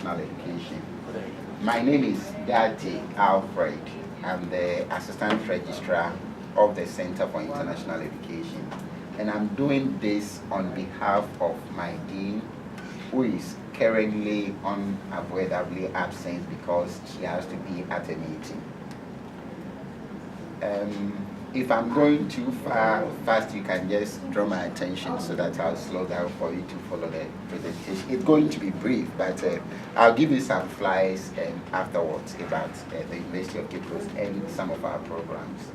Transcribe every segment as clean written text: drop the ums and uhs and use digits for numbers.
International Education. My name is Dati Alfred. I'm the Assistant Registrar of the Center for International Education. And I'm doing this on behalf of my Dean, who is currently unavoidably absent because she has to be at a meeting. If I'm going too fast, you can just draw my attention so that I'll slow down for you to follow the presentation. It's going to be brief, but I'll give you some flyers afterwards about the University of Cape Coast and some of our programs.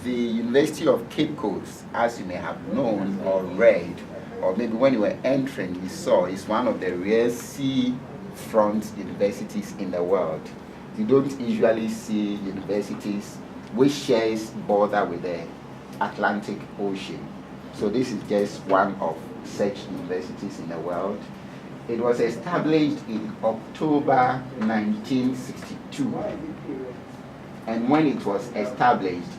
The University of Cape Coast, as you may have known or read, or maybe when you were entering, you saw, is one of the rare seafront universities in the world. You don't usually see universities which shares border with the Atlantic Ocean. So this is just one of such universities in the world. It was established in October 1962. And when it was established,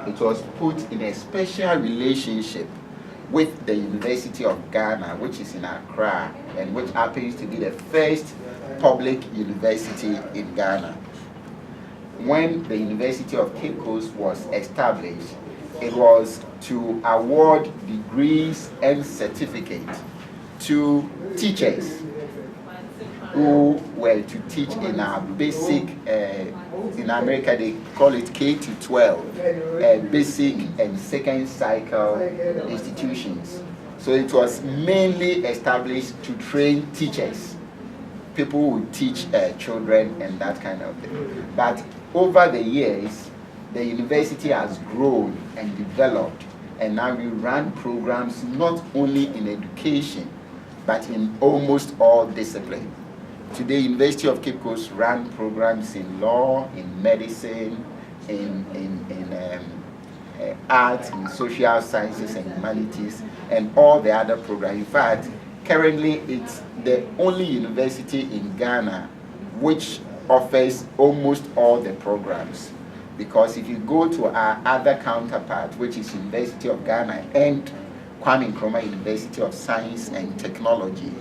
it was put in a special relationship with the University of Ghana, which is in Accra, and which happens to be the first public university in Ghana. When the University of Cape Coast was established, it was to award degrees and certificates to teachers who were to teach in our basic, in America they call it K to 12, basic and second cycle institutions. So it was mainly established to train teachers, people who would teach children and that kind of thing. But over the years, the university has grown and developed, and now we run programs not only in education, but in almost all disciplines. Today, University of Cape Coast run programs in law, in medicine, in arts, in social sciences and humanities, and all the other programs. In fact, currently it's the only university in Ghana which offers almost all the programs, because if you go to our other counterpart, which is University of Ghana and Kwame Nkrumah University of Science and Technology,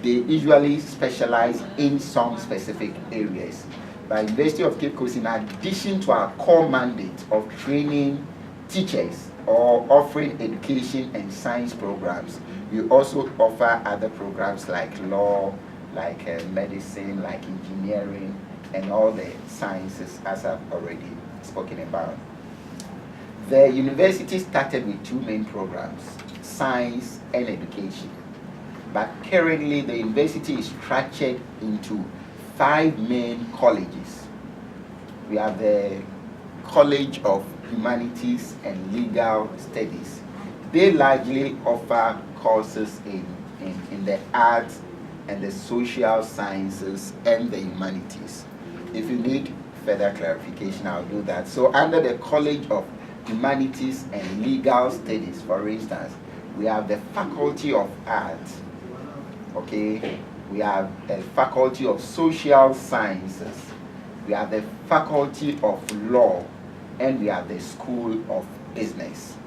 they usually specialize in some specific areas. But University of Cape Coast, in addition to our core mandate of training teachers or offering education and science programs, we also offer other programs like law, like medicine, like engineering, and all the sciences, as I've already spoken about. The university started with two main programs, science and education. But currently the university is structured into 5 main colleges. We have the College of Humanities and Legal Studies. They largely offer courses in the arts and the social sciences and the humanities. If you need further clarification, I'll do that. So under the College of Humanities and Legal Studies, for instance, we have the Faculty of Arts, okay? We have the Faculty of Social Sciences, we have the Faculty of Law, and we have the School of Business.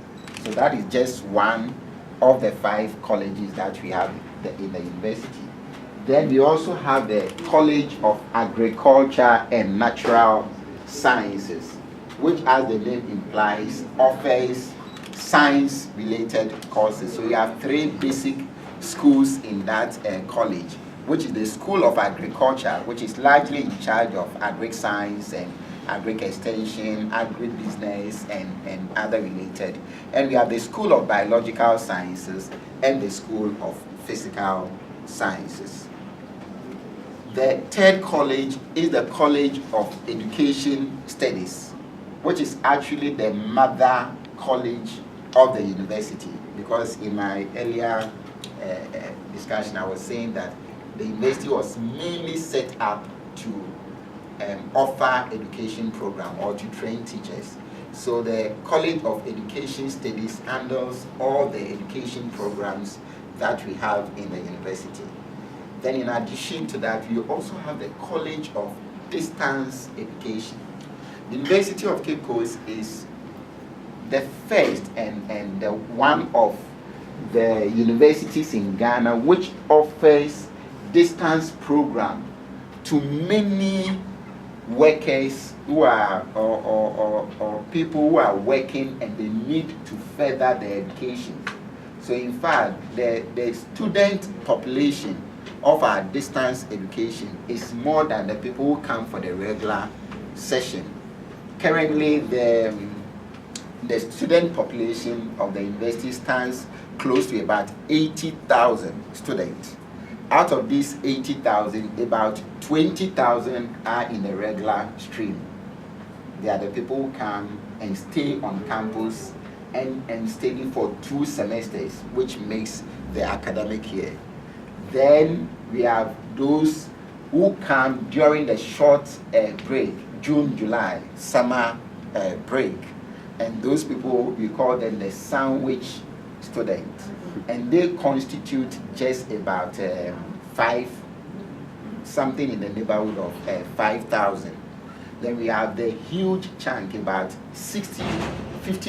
So that is just one of the 5 colleges that we have in the university. Then we also have the College of Agriculture and Natural Sciences, which, as the name implies, offers science-related courses. So we have 3 basic schools in that college, which is the School of Agriculture, which is largely in charge of agri-science and agri-extension, agri-business, and other related. And we have the School of Biological Sciences and the School of Physical Sciences. The 3rd college is the College of Education Studies, which is actually the mother college of the university, because in my earlier discussion I was saying that the university was mainly set up to offer education program or to train teachers. So the College of Education Studies handles all the education programs that we have in the university. Then in addition to that, we also have the College of Distance Education. The University of Cape Coast is the first and the one of the universities in Ghana which offers distance program to many workers who are or people who are working and they need to further their education. So in fact, the student population of our distance education is more than the people who come for the regular session. Currently, the student population of the university stands close to about 80,000 students. Out of these 80,000, about 20,000 are in the regular stream. They are the people who come and stay on campus and study for 2 semesters, which makes the academic year. Then we have those who come during the short break, June, July, summer break. And those people, we call them the sandwich students. And they constitute just about something in the neighborhood of 5,000. Then we have the huge chunk, about 50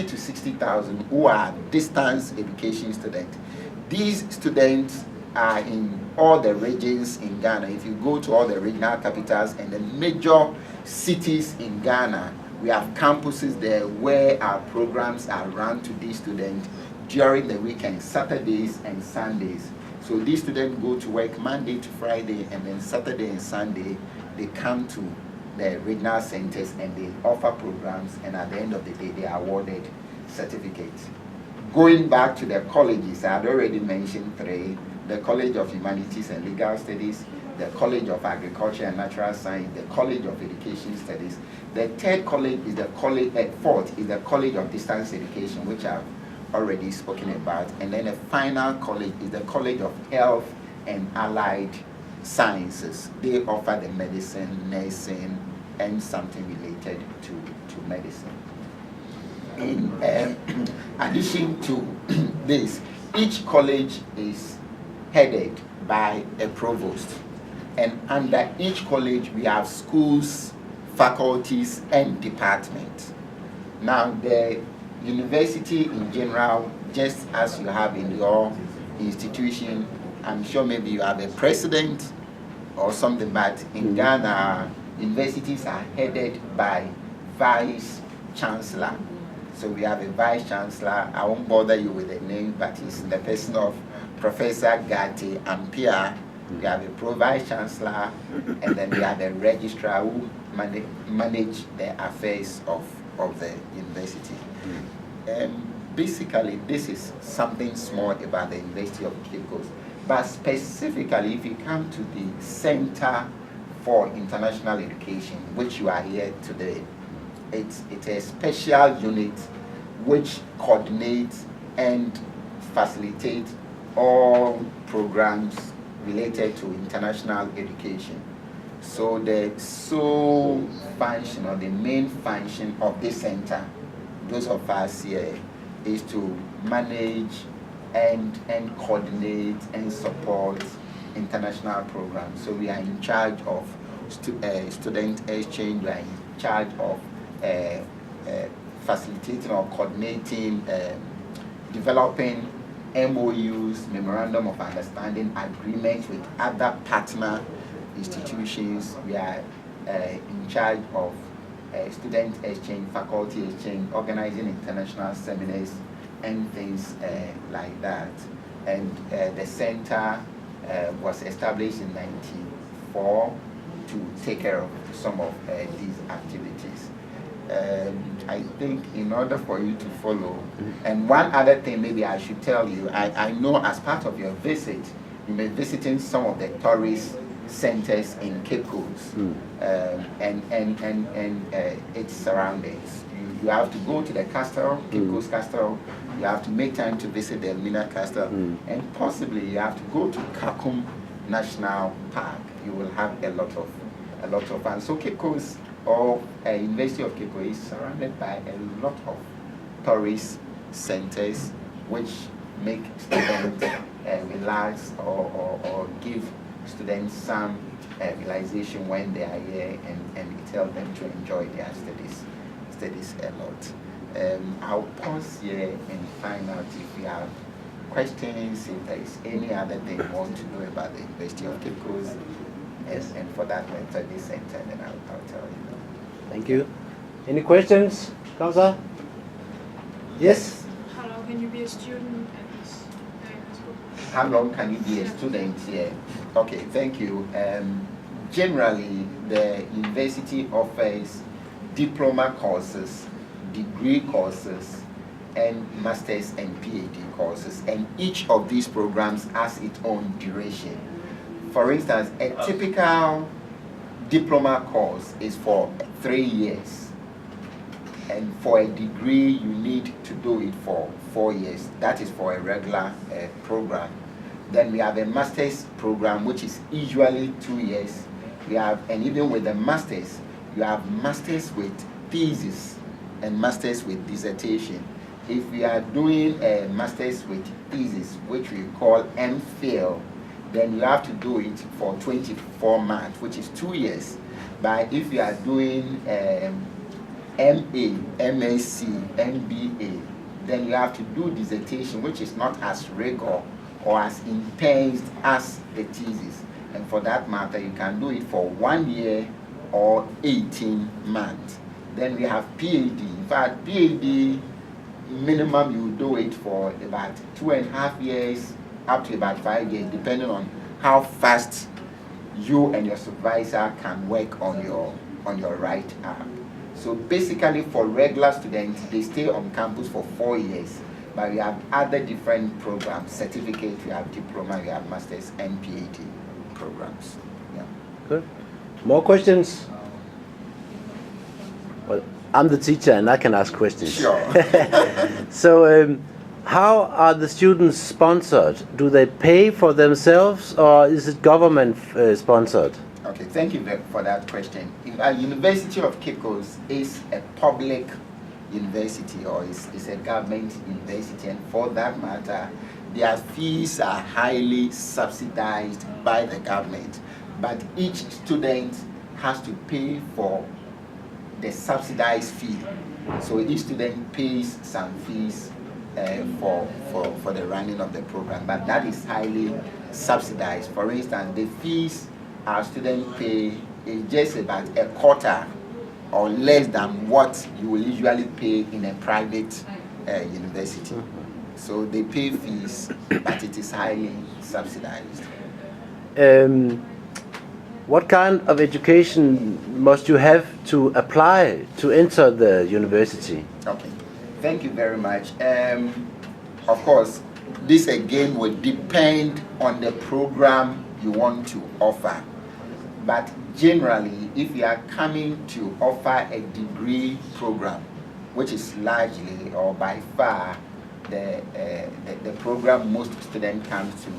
to 60,000, who are distance education students. These students are in all the regions in Ghana. If you go to all the regional capitals and the major cities in Ghana, we have campuses there where our programs are run to these students during the weekend, Saturdays and Sundays. So these students go to work Monday to Friday, and then Saturday and Sunday they come to the regional centers and they offer programs, and at the end of the day they are awarded certificates. Going back to the colleges, I had already mentioned 3: the College of Humanities and Legal Studies, the College of Agriculture and Natural Science, the College of Education Studies. The third college is the college, fourth is the College of Distance Education, which I've already spoken about. And then the final college is the College of Health and Allied Sciences. They offer the medicine, nursing, and something related to medicine. In addition to this, each college is headed by a provost. And under each college, we have schools, faculties, and departments. Now, the university in general, just as you have in your institution, I'm sure maybe you have a president or something, but in Ghana, universities are headed by vice chancellor. So we have a vice chancellor. I won't bother you with the name, but it's the person of Professor Gatti Ampia. We have a pro-vice chancellor, and then we have a registrar who manage the affairs of the university. Basically, this is something small about the University of Cape Coast. But specifically, if you come to the Center for International Education, which you are here today, it's a special unit which coordinates and facilitates all programs related to international education. So the sole function, or the main function of this center, those of us here, is to manage and coordinate and support international programs. So we are in charge of student exchange, we are in charge of facilitating or coordinating, developing MOUs, Memorandum of Understanding, agreements with other partner institutions. We are in charge of student exchange, faculty exchange, organizing international seminars and things like that. And the center was established in 1994 to take care of some of these activities. I think in order for you to follow, and one other thing maybe I should tell you, I know as part of your visit, you may be visiting some of the tourist centers in Cape Coast and its surroundings. You have to go to the castle, Cape Coast Castle, you have to make time to visit the Elmina Castle, and possibly you have to go to Kakum National Park. You will have a lot of fun. So Cape Coast, or University of Cape Coast, is surrounded by a lot of tourist centers which make students relax or give students some realization when they are here, and tell them to enjoy their studies a lot. I'll pause here and find out if you have questions, if there is any other thing you want to know about the University of Cape Coast. Yes. And for that Methodist Center, then I'll tell you. Thank you. Any questions, Kamsa? Yes? How long can you be a student at this school? How long can you be a student here? Okay, thank you. Generally, the university offers diploma courses, degree courses, and master's and PhD courses, and each of these programs has its own duration. For instance, a typical diploma course is for 3 years, and for a degree you need to do it for 4 years. That is for a regular program. Then we have a master's program, which is usually 2 years. We have, and even with the master's, you have masters with thesis and masters with dissertation. If we are doing a master's with thesis, which we call MPhil, then you have to do it for 24 months, which is 2 years. But if you are doing MA, MSc, MBA, then you have to do dissertation, which is not as rigorous or as intense as the thesis. And for that matter, you can do it for 1 year or 18 months. Then we have PhD. In fact, PhD minimum you do it for about 2.5 years up to about 5 years, depending on how fast you and your supervisor can work on your right arm. So basically, for regular students, they stay on campus for 4 years. But we have other different programs, certificate, we have diploma, we have master's and PhD programs. Yeah. Good. More questions? Well, I'm the teacher and I can ask questions. Sure. So, how are the students sponsored? Do they pay for themselves or is it government sponsored? Okay, thank you for that question. University of Cape Coast is a public university, or is a government university, and for that matter, their fees are highly subsidized by the government. But each student has to pay for the subsidized fee. So each student pays some fees for the running of the program, but that is highly subsidized. For instance, the fees our students pay is just about a quarter or less than what you will usually pay in a private university. So they pay fees, but it is highly subsidized. What kind of education must you have to apply to enter the university? Okay, thank you very much. Of course, this again will depend on the program you want to offer. But generally, if you are coming to offer a degree program, which is largely or by far the program most students come to,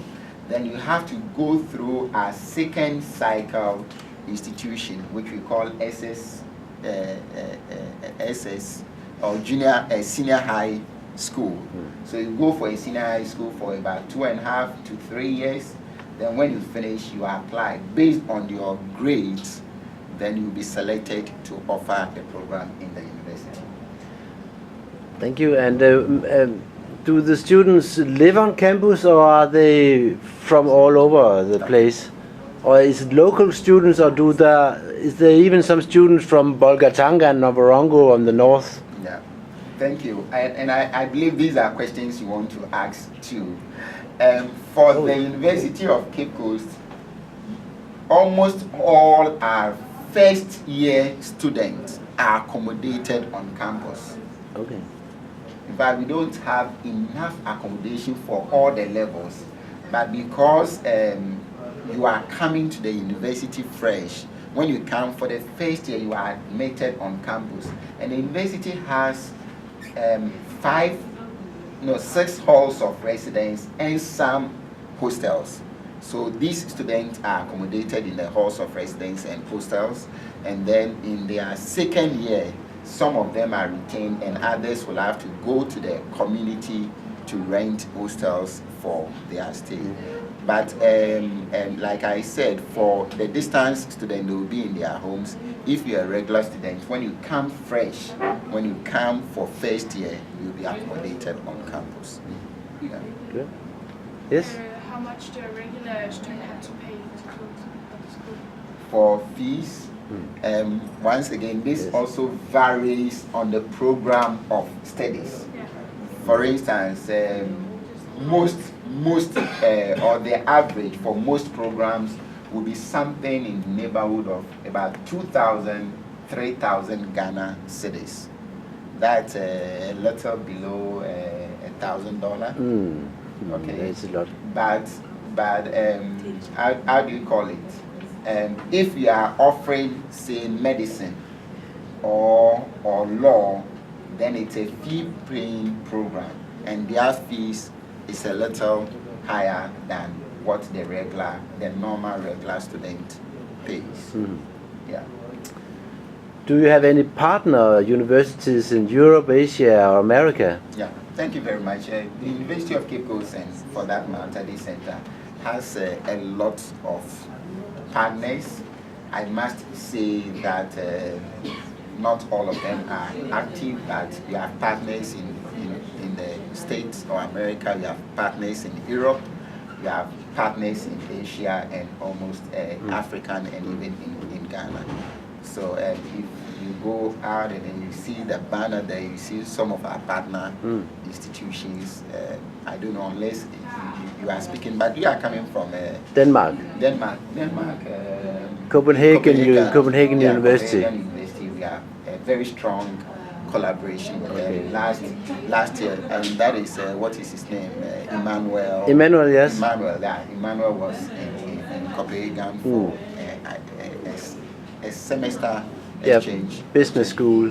then you have to go through a second cycle institution, which we call SS or senior high school. So you go for a senior high school for about 2.5 to 3 years. Then when you finish, you apply based on your grades. Then you'll be selected to offer the program in the university. Thank you. And do the students live on campus, or are they from all over the place? Or is it local students, or is there even some students from Bolgatanga and Novorongo on the north? Yeah, thank you. And I believe these are questions you want to ask too. For the University of Cape Coast, almost all our first year students are accommodated on campus. Okay. In fact, we don't have enough accommodation for all the levels, but because you are coming to the university fresh, when you come for the first year, you are admitted on campus, and the university has 6 halls of residence and some hostels. So these students are accommodated in the halls of residence and hostels, and then in their second year, some of them are retained and others will have to go to the community to rent hostels for their stay. But like I said, for the distance student, they will be in their homes. If you're a regular student, when you come fresh, when you come for first year, you'll be accommodated on campus. Yeah. Good. Yes? How much do a regular student have to pay to go to the school? for fees, once again, this Yes. also varies on the program of studies. Yeah. For instance, most or the average for most programs will be something in the neighborhood of about 2,000, 3,000 Ghana cedis. That's a little below $1,000. Okay. It's a lot. But how do you call it? If you are offering, say, medicine or law, then it's a fee-paying program, and their fees is a little higher than what the normal regular student pays. Yeah. Do you have any partner universities in Europe, Asia, or America? Yeah, thank you very much. The University of Cape Coast, and for that matter, this center has a lot of partners. I must say that not all of them are active, but we have partners in the States or America, we have partners in Europe, we have partners in Asia, and almost African, and even in Ghana. So if you go out and then you see the banner there, you see some of our partner institutions. I don't know unless you are speaking, but you are coming from Denmark. Copenhagen University. Copenhagen University. We have a very strong collaboration with them last year, and that is what is his name? Emmanuel. Emmanuel, yes. Emmanuel was in Copenhagen for a semester exchange. Business school.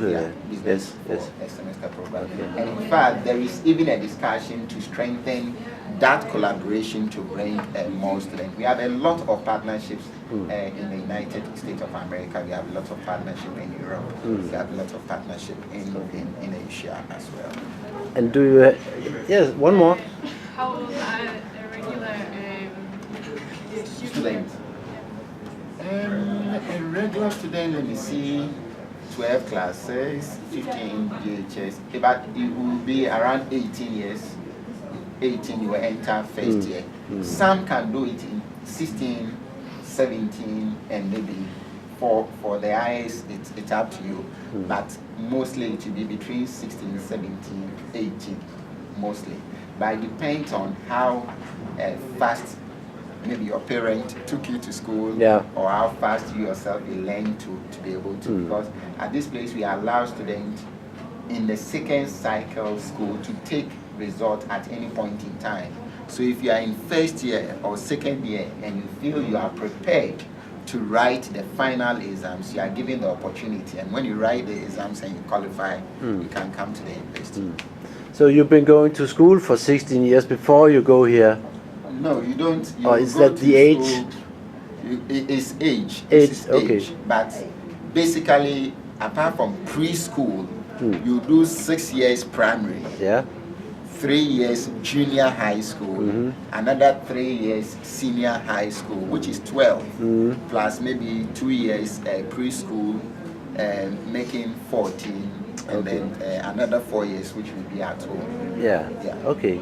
Business yes. for a semester program. And in fact, there is even a discussion to strengthen that collaboration to bring more students. We have a lot of partnerships in the United States of America. We have a lot of partnership in Europe. We have a lot of partnership in Asia as well. And do you? Yes, one more. How old are a regular Student. A regular student, let me see, 12 classes, 15 GHS, but it will be around 18 years. 18, you will enter first year. Some can do it in 16, 17, and maybe for the highest, it's up to you. But mostly it will be between 16, 17, 18, mostly. But it depends on how fast maybe your parent took you to school, or how fast you yourself will learn to be able to. Because at this place we allow students in the second cycle school to take result at any point in time. So if you are in first year or second year and you feel you are prepared to write the final exams, you are given the opportunity, and when you write the exams and you qualify, you can come to the university. So you've been going to school for 16 years before you go here? No, you don't. You or is go that to the age? school, it's age. Okay. But basically, apart from preschool, you do 6 years primary. Yeah. 3 years junior high school, another 3 years senior high school, which is 12, plus maybe 2 years preschool, making 14, and then another 4 years, which will be at home. Yeah. Okay.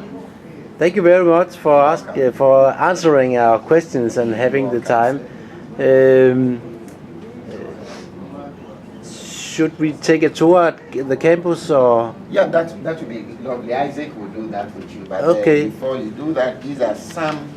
Thank you very much for for answering our questions and having the time. Should we take a tour at the campus, or? Yeah, that would be lovely. Isaac will do that with you. But Okay. before you do that, these are some